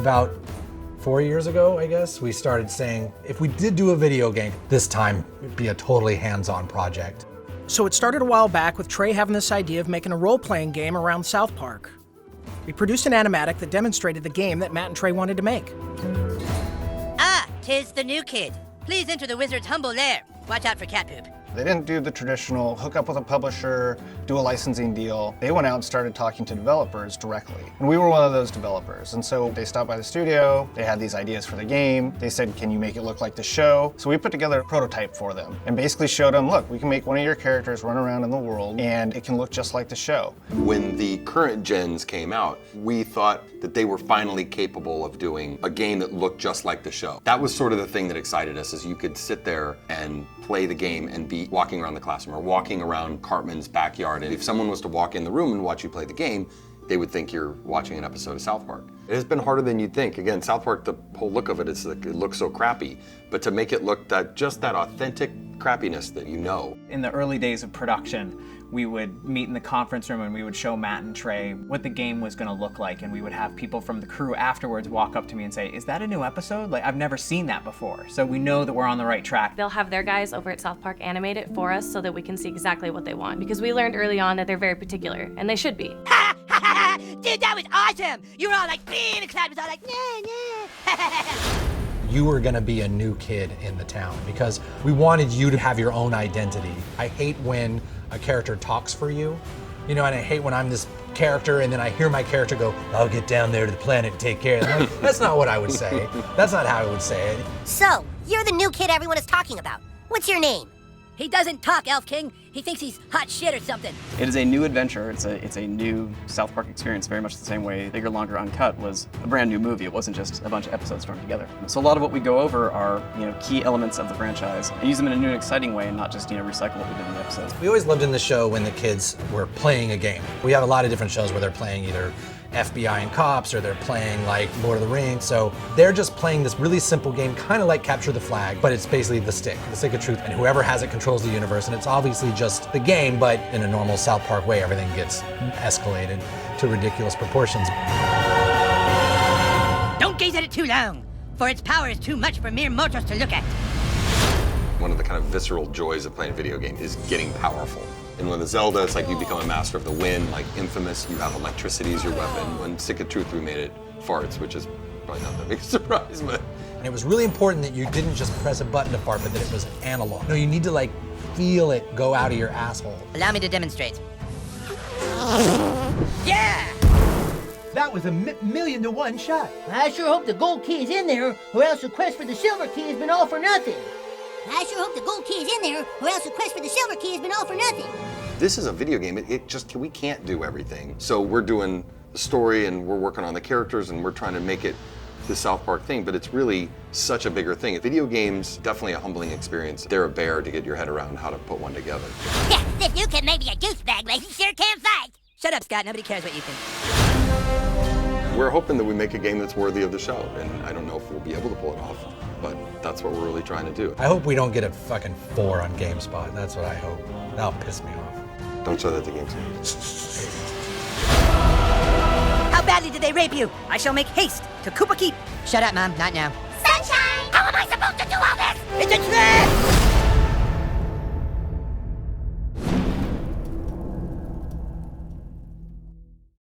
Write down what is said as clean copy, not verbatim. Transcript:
About 4 years ago, I guess, we started saying, if we did do a video game, this time it'd be a totally hands-on project. So it started a while back with Trey having this idea of making a role-playing game around South Park. We produced an animatic that demonstrated the game that Matt and Trey wanted to make. Ah, 'tis the new kid. Please enter the wizard's humble lair. Watch out for cat poop. They didn't do the traditional hook up with a publisher, do a licensing deal. They went out and started talking to developers directly. And we were one of those developers. And so they stopped by the studio, they had these ideas for the game. They said, can you make it look like the show? So we put together a prototype for them and basically showed them, look, we can make one of your characters run around in the world and it can look just like the show. When the current gens came out, we thought that they were finally capable of doing a game that looked just like the show. That was sort of the thing that excited us, is you could sit there and play the game and be walking around the classroom or walking around Cartman's backyard. And if someone was to walk in the room and watch you play the game, they would think you're watching an episode of South Park. It has been harder than you'd think. Again, South Park, the whole look of it is like, it looks so crappy, but to make it look just that authentic crappiness that you know. In the early days of production, we would meet in the conference room and we would show Matt and Trey what the game was gonna look like, and we would have people from the crew afterwards walk up to me and say, is that a new episode? Like, I've never seen that before. So we know that we're on the right track. They'll have their guys over at South Park animate it for us so that we can see exactly what they want, because we learned early on that they're very particular, and they should be. Dude, that was awesome! You were all like, and the crowd was all like, nah. You were gonna be a new kid in the town because we wanted you to have your own identity. I hate when a character talks for you, you know, and I hate when I'm this character and then I hear my character go, I'll get down there to the planet and take care of them. That's not what I would say. That's not how I would say it. So, you're the new kid everyone is talking about. What's your name? He doesn't talk, Elf King. He thinks he's hot shit or something. It is a new adventure. It's a new South Park experience, very much the same way Bigger, Longer, Uncut was a brand new movie. It wasn't just a bunch of episodes thrown together. So a lot of what we go over are, key elements of the franchise and use them in a new and exciting way and not just, recycle what we did in the episodes. We always loved in the show when the kids were playing a game. We have a lot of different shows where they're playing either FBI and cops, or they're playing like Lord of the Rings. So they're just playing this really simple game, kind of like Capture the Flag, but it's basically the stick of truth, and whoever has it controls the universe, and it's obviously just the game, but in a normal South Park way, everything gets escalated to ridiculous proportions. Don't gaze at it too long, for its power is too much for mere mortals to look at. One of the kind of visceral joys of playing a video game is getting powerful. And when the Zelda, it's like you become a master of the wind, like Infamous, you have electricity as your weapon. When Stick of Truth, we made it farts, which is probably not that big a surprise, but. And it was really important that you didn't just press a button to fart, but that it was analog. No, you need to like feel it go out of your asshole. Allow me to demonstrate. Yeah! That was a million to one shot. I sure hope the gold key is in there, or else the quest for the silver key has been all for nothing. I sure hope the gold key is in there, or else the quest for the silver key has been all for nothing. This is a video game. We can't do everything. So we're doing the story and we're working on the characters and we're trying to make it the South Park thing, but it's really such a bigger thing. Video games, definitely a humbling experience. They're a bear to get your head around how to put one together. Yeah, this new kid may be a douchebag, but he sure can fight. Shut up, Scott. Nobody cares what you think. We're hoping that we make a game that's worthy of the show, and I don't know if we'll be able to pull it off, but that's what we're really trying to do. I hope we don't get a fucking 4 on GameSpot. That's what I hope. That'll piss me off. Don't show that to GameSpot. How badly did they rape you? I shall make haste to Koopa Keep. Shut up, Mom. Not now. Sunshine! How am I supposed to do all